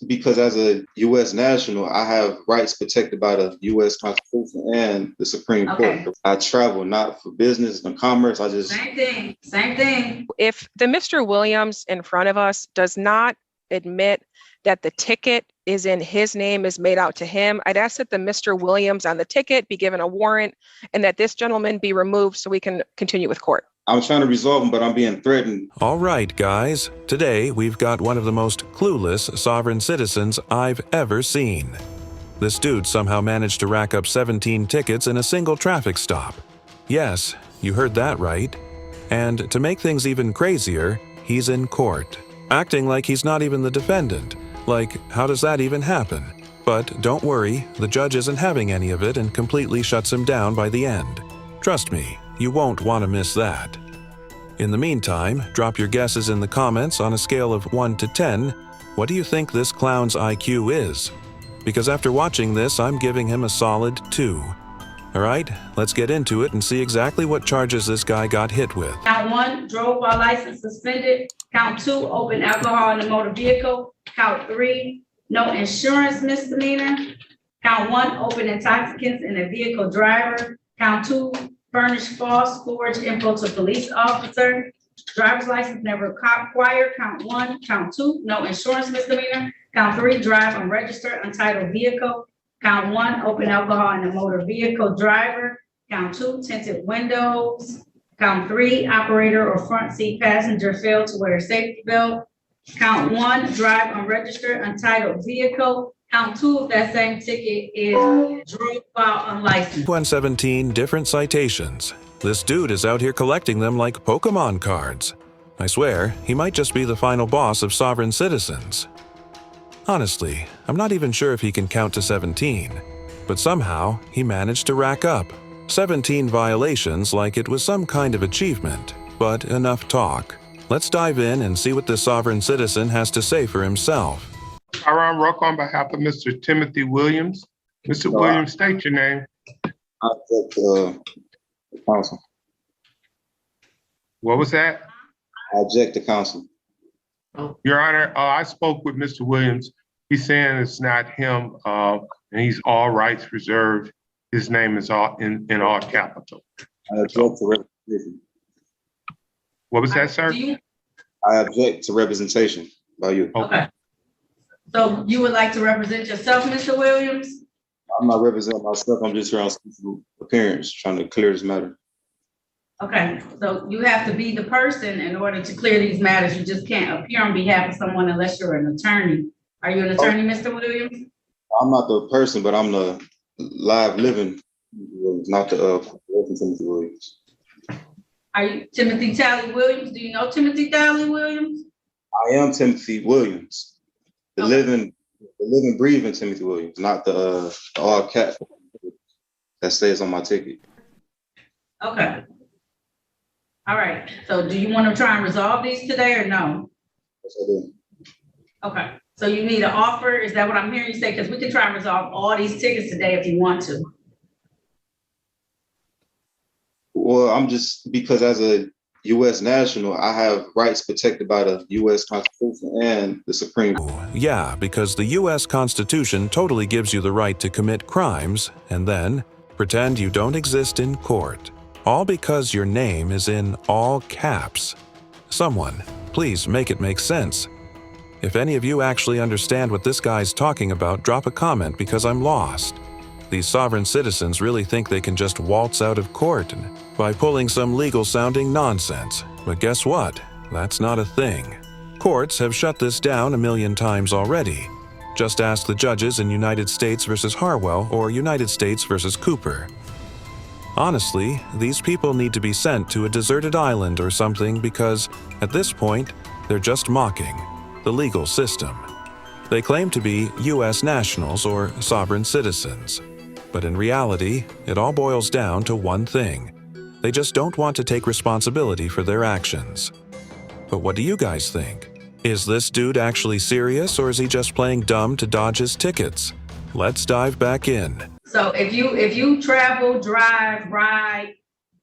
Because as a U.S. national, I have rights protected by the U.S. Constitution and the Supreme Court. I travel not for business and commerce. Same thing. Same thing. If the Mr. Williams in front of us does not admit that the ticket is in his name, is made out to him, I'd ask that the Mr. Williams on the ticket be given a warrant and that this gentleman be removed so we can continue with court. I'm trying to resolve them, but I'm being threatened. All right, guys. Today, we've got one of the most clueless sovereign citizens I've ever seen. This dude somehow managed to rack up 17 tickets in a single traffic stop. Yes, you heard that right. And to make things even crazier, he's in court, acting like he's not even the defendant. Like, how does that even happen? But don't worry, the judge isn't having any of it and completely shuts him down by the end. Trust me, you won't want to miss that. In the meantime, drop your guesses in the comments on a scale of 1 to 10. What do you think this clown's IQ is? Because after watching this, I'm giving him a solid 2. Alright, let's get into it and see exactly what charges this guy got hit with. Count 1, drove while license suspended. Count 2, open alcohol in a motor vehicle. Count 3, no insurance misdemeanor. Count 1, open intoxicants in a vehicle driver. Count 2, furnish false forged info to police officer. Driver's license never acquired. Count 1. Count 2, no insurance misdemeanor. Count 3, drive unregistered untitled vehicle. Count 1, open alcohol in a motor vehicle driver. Count 2, tinted windows. Count 3, operator or front seat passenger failed to wear a safety belt. Count 1, drive unregistered untitled vehicle. Count 2 of that same ticket is drove while unlicensed. 117 different citations. This dude is out here collecting them like Pokemon cards. I swear, he might just be the final boss of sovereign citizens. Honestly, I'm not even sure if he can count to 17, but somehow he managed to rack up 17 violations like it was some kind of achievement. But enough talk. Let's dive in and see what this sovereign citizen has to say for himself. Aaron Ruck on behalf of Mr. Timothy Williams. Mr. Williams, state your name. I object to the counsel. What was that? I object to counsel. Your Honor, I spoke with Mr. Williams. He's saying it's not him, and he's all rights reserved. His name is all in all capital. I object to representation. What was that, sir? I object to representation by you. Okay. So you would like to represent yourself, Mr. Williams? I'm not representing myself. I'm just here on special appearance, trying to clear this matter. Okay, so you have to be the person in order to clear these matters. You just can't appear on behalf of someone unless you're an attorney. Are you an attorney, Mr. Williams? I'm not the person, but I'm the live living Williams, not the Timothy Williams. Are you Timothy Tally Williams? Do you know Timothy Tally Williams? I am Timothy Williams, the living, breathing Timothy Williams, not the all cat that stays on my ticket. Okay. All right. So do you want to try and resolve these today or no? Yes, I do. Okay. So you need an offer? Is that what I'm hearing you say? Because we can try and resolve all these tickets today if you want to. Well, I'm just, because as a U.S. national, I have rights protected by the U.S. Constitution and the Supreme Court. Yeah, because the U.S. Constitution totally gives you the right to commit crimes and then pretend you don't exist in court. All because your name is in all caps. Someone, please make it make sense. If any of you actually understand what this guy's talking about, drop a comment because I'm lost. These sovereign citizens really think they can just waltz out of court by pulling some legal-sounding nonsense. But guess what? That's not a thing. Courts have shut this down a million times already. Just ask the judges in United States versus Harwell or United States versus Cooper. Honestly, these people need to be sent to a deserted island or something because, at this point, they're just mocking the legal system. They claim to be U.S. nationals or sovereign citizens. But in reality, it all boils down to one thing. They just don't want to take responsibility for their actions. But what do you guys think? Is this dude actually serious or is he just playing dumb to dodge his tickets? Let's dive back in. So if you travel, drive, ride,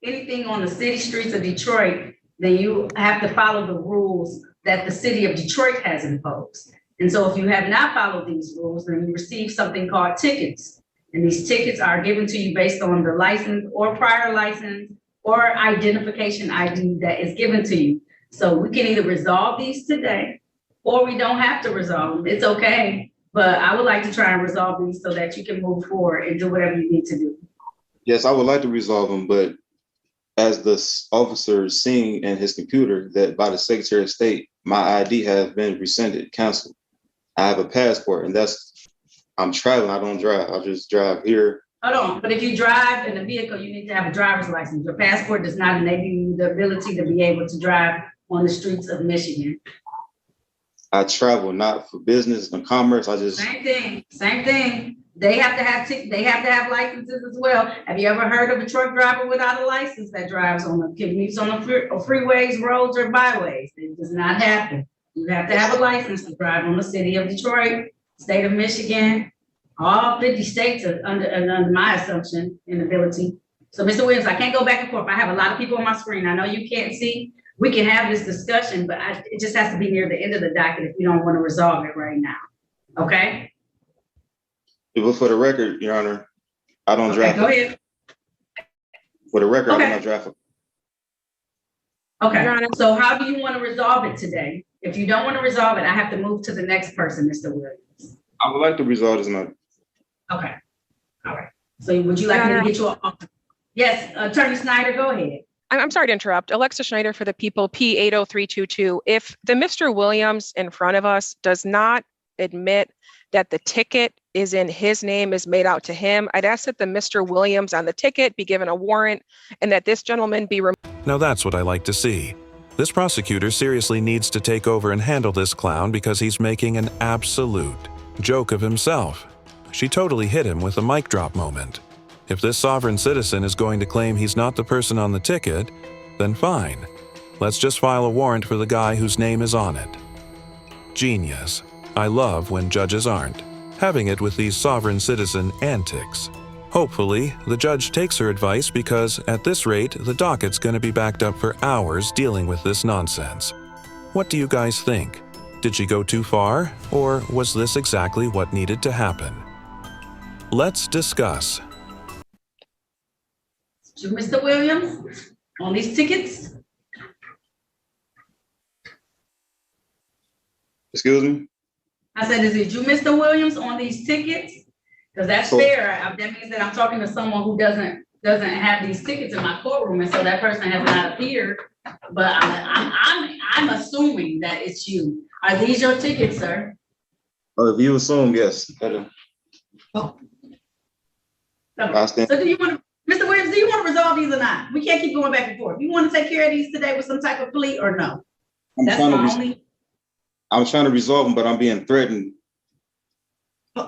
anything on the city streets of Detroit, then you have to follow the rules that the city of Detroit has imposed. And so if you have not followed these rules, then you receive something called tickets. And these tickets are given to you based on the license or prior license or identification ID that is given to you. So we can either resolve these today, or we don't have to resolve them. It's okay. But I would like to try and resolve these so that you can move forward and do whatever you need to do. Yes, I would like to resolve them, but as the officer is seeing in his computer that by the Secretary of State, my ID has been rescinded, canceled. I have a passport, and I'm traveling. I don't drive. I just drive here. Hold on, but if you drive in a vehicle, you need to have a driver's license. Your passport does not enable you the ability to be able to drive on the streets of Michigan. I travel not for business and commerce. Same thing. They have to have licenses as well. Have you ever heard of a truck driver without a license that drives on the commutes on the freeways, roads, or byways? It does not happen. You have to have a license to drive on the city of Detroit, state of Michigan, all 50 states are under my assumption and ability. So, Mr. Williams, I can't go back and forth. I have a lot of people on my screen. I know you can't see. We can have this discussion, but it just has to be near the end of the docket if you don't want to resolve it right now. Okay? But for the record, Your Honor, I don't drive. Go ahead. For the record, I don't drive. Okay. Your Honor. So how do you want to resolve it today? If you don't want to resolve it, I have to move to the next person, Mr. Williams. I would like to resolve this matter. Okay. All right. So would you like me to get you a... Yes, Attorney Snyder, go ahead. I'm sorry to interrupt. Alexa Schneider for the people, P80322. If the Mr. Williams in front of us does not admit that the ticket is in his name, is made out to him, I'd ask that the Mr. Williams on the ticket be given a warrant and that this gentleman be removed. Now that's what I like to see. This prosecutor seriously needs to take over and handle this clown because he's making an absolute joke of himself. She totally hit him with a mic drop moment. If this sovereign citizen is going to claim he's not the person on the ticket, then fine. Let's just file a warrant for the guy whose name is on it. Genius. I love when judges aren't having it with these sovereign citizen antics. Hopefully, the judge takes her advice because at this rate, the docket's going to be backed up for hours dealing with this nonsense. What do you guys think? Did she go too far, or was this exactly what needed to happen? Let's discuss. Mr. Williams, on these tickets? Excuse me? I said, is it you, Mr. Williams, on these tickets? Because that's fair. That means that I'm talking to someone who doesn't have these tickets in my courtroom, and so that person has not appeared. But I'm assuming that it's you. Are these your tickets, sir? If you assume, yes. Oh. So do you want to, Mr. Williams, do you want to resolve these or not? We can't keep going back and forth. You want to take care of these today with some type of plea or no? I'm trying to resolve them, but I'm being threatened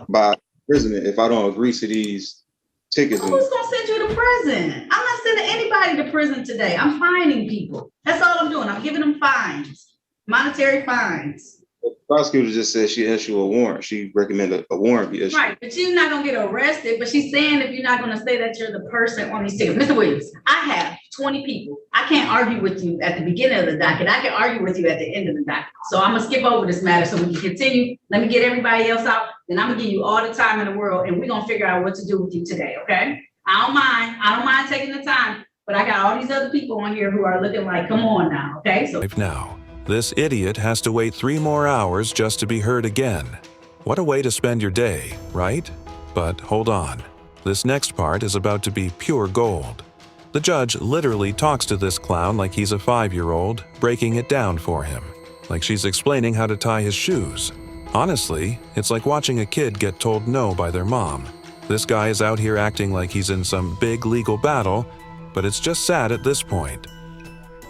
by imprisonment if I don't agree to these tickets. Who's gonna send you to prison? I'm not sending anybody to prison today. I'm fining people. That's all I'm doing. I'm giving them fines, monetary fines. The prosecutor just said she issued a warrant. She recommended a warrant be issued. Right, but you're not gonna get arrested. But she's saying if you're not gonna say that you're the person on these tickets. Mr. Williams, I have 20 people. I can't argue with you at the beginning of the docket. I can argue with you at the end of the docket. So I'm gonna skip over this matter so we can continue. Let me get everybody else out. Then I'm gonna give you all the time in the world, and we're gonna figure out what to do with you today. Okay? I don't mind taking the time, but I got all these other people on here who are looking like, come on now. Okay? So now. This idiot has to wait 3 more hours just to be heard again. What a way to spend your day, right? But hold on. This next part is about to be pure gold. The judge literally talks to this clown like he's a 5-year-old, breaking it down for him, like she's explaining how to tie his shoes. Honestly, it's like watching a kid get told no by their mom. This guy is out here acting like he's in some big legal battle, but it's just sad at this point.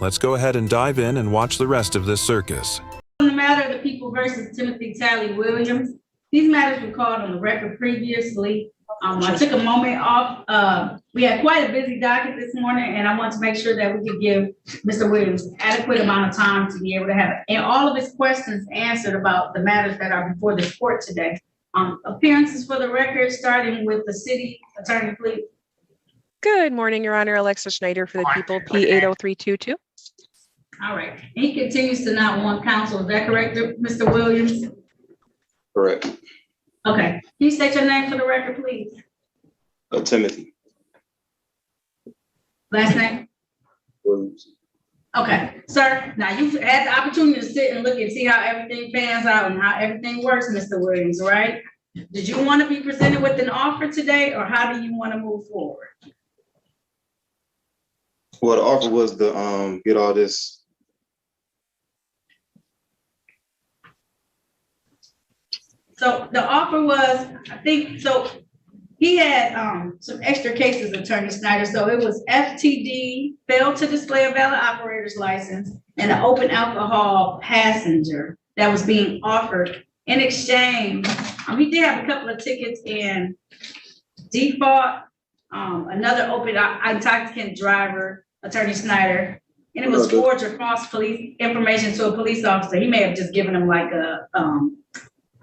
Let's go ahead and dive in and watch the rest of this circus. On the matter of the people versus Timothy Talley Williams, these matters were called on the record previously. I took a moment off. We had quite a busy docket this morning, and I want to make sure that we could give Mr. Williams adequate amount of time to be able to have and all of his questions answered about the matters that are before this court today. Appearances for the record, starting with the city attorney, please. Good morning, Your Honor. Alexa Schneider for the people, P80322. All right. He continues to not want counsel. Is that correct, Mr. Williams? Correct. Okay. Can you state your name for the record, please? Timothy Last name? Williams. Okay, sir, now you've had the opportunity to sit and look and see how everything pans out and how everything works, Mr. Williams, right? Did you want to be presented with an offer today, or how do you want to move forward? Well, the offer was to get all this. So the offer was, I think, so he had some extra cases, Attorney Snyder. So it was FTD, failed to display a valid operator's license, and an open alcohol passenger that was being offered in exchange. He did have a couple of tickets in default, another open intoxicant driver, Attorney Snyder, and it was forged or false police information to a police officer. He may have just given him like a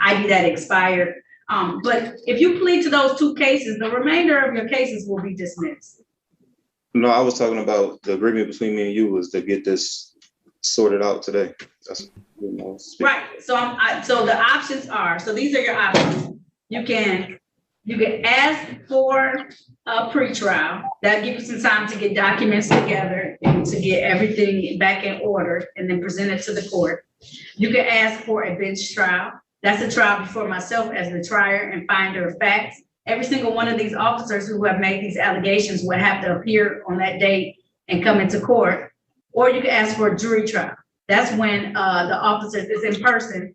ID that expired. But if you plead to those two cases, the remainder of your cases will be dismissed. No, I was talking about the agreement between me and you was to get this sorted out today. That's, right. So so the options are, so these are your options. You can ask for a pretrial. That'll give you some time to get documents together and to get everything back in order and then present it to the court. You can ask for a bench trial. That's a trial before myself as the trier and finder of facts. Every single one of these officers who have made these allegations would have to appear on that date and come into court. Or you can ask for a jury trial. That's when the officers is in person.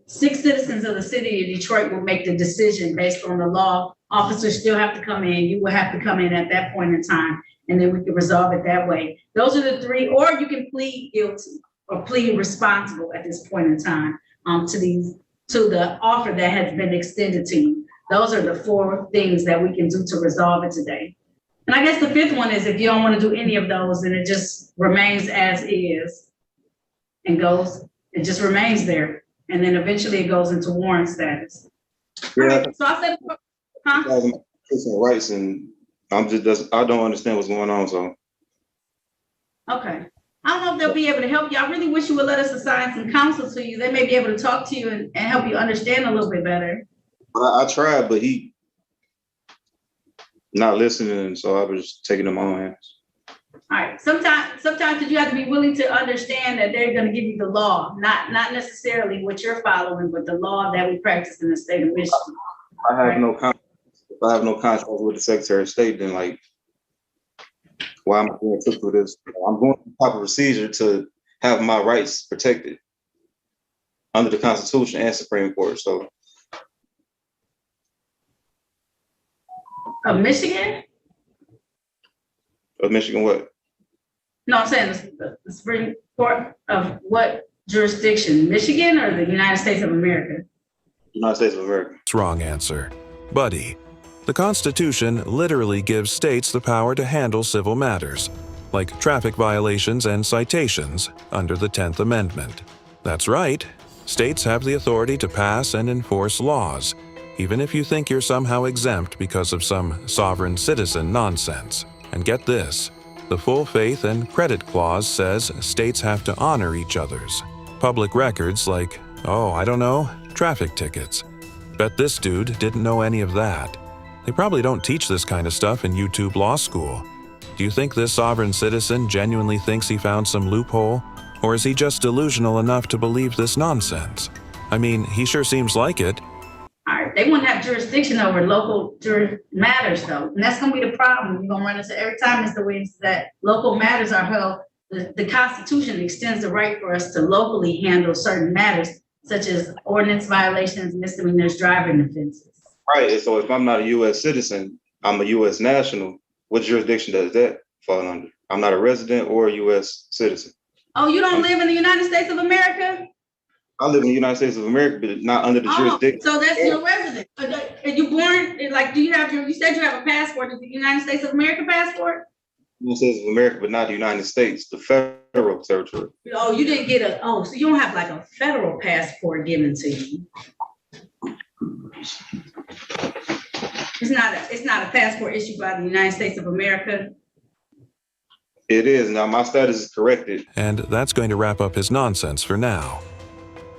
6 citizens of the city of Detroit will make the decision based on the law. Officers still have to come in. You will have to come in at that point in time, and then we can resolve it that way. Those are the three, or you can plead guilty or plead responsible at this point in time to the offer that has been extended to you. Those are the 4 things that we can do to resolve it today. And I guess the 5th one is if you don't want to do any of those, then it just remains as is and goes, it just remains there. And then eventually it goes into warrant status. Yeah. All right, so I said, huh? Rights, and I don't understand what's going on. So Okay. I don't know if they'll be able to help you. I really wish you would let us assign some counsel to you. They may be able to talk to you and help you understand a little bit better. I tried, but he not listening, so I was just taking it in my own hands. All right. Sometimes you have to be willing to understand that they're going to give you the law, not necessarily what you're following, but the law that we practice in the state of Michigan. I have no contract. If I have no contract with the Secretary of State, then like, why am I being took for this? I'm going through the proper procedure to have my rights protected under the Constitution and Supreme Court. So, Of Michigan? of Michigan, what? No, I'm saying the Supreme Court of what jurisdiction? Michigan or the United States of America? United States of America. It's wrong answer. Buddy. The Constitution literally gives states the power to handle civil matters, like traffic violations and citations under the 10th Amendment. That's right. States have the authority to pass and enforce laws, even if you think you're somehow exempt because of some sovereign citizen nonsense. And get this, the full faith and credit clause says states have to honor each other's public records like, traffic tickets. Bet this dude didn't know any of that. They probably don't teach this kind of stuff in YouTube law school. Do you think this sovereign citizen genuinely thinks he found some loophole? Or is he just delusional enough to believe this nonsense? I mean, he sure seems like it. All right, they wouldn't have jurisdiction over local matters though. And that's gonna be the problem. You're gonna run into every time, Mr. Williams, that local matters are held. The Constitution extends the right for us to locally handle certain matters, such as ordinance violations, misdemeanors, driving offenses. Right. So if I'm not a U.S. citizen, I'm a U.S. national. What jurisdiction does that fall under? I'm not a resident or a U.S. citizen. Oh, you don't live in the United States of America? I live in the United States of America, but not under the jurisdiction. So that's your resident. Are you born, like, do you have you said you have a passport, is the United States of America passport? United States of America, but not the United States, the federal territory. Oh, you didn't get so you don't have like a federal passport given to you. It's not a passport issued by the United States of America. It is. Now my status is corrected. And that's going to wrap up his nonsense for now.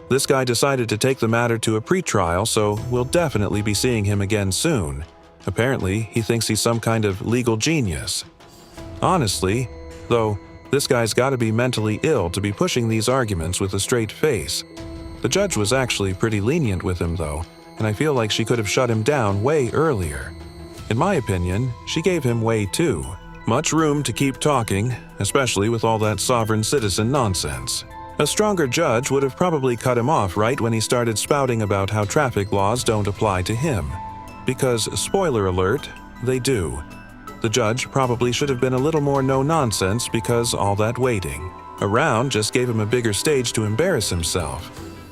This guy decided to take the matter to a pretrial, so we'll definitely be seeing him again soon. Apparently, he thinks he's some kind of legal genius. Honestly, though, this guy's got to be mentally ill to be pushing these arguments with a straight face. The judge was actually pretty lenient with him, though, and I feel like she could have shut him down way earlier. In my opinion, she gave him way too much room to keep talking, especially with all that sovereign citizen nonsense. A stronger judge would have probably cut him off right when he started spouting about how traffic laws don't apply to him. Because, spoiler alert, they do. The judge probably should have been a little more no-nonsense because all that waiting around just gave him a bigger stage to embarrass himself.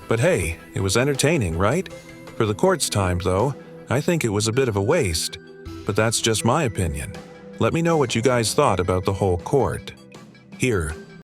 But hey, it was entertaining, right? For the court's time, though, I think it was a bit of a waste. But that's just my opinion. Let me know what you guys thought about the whole court. Here,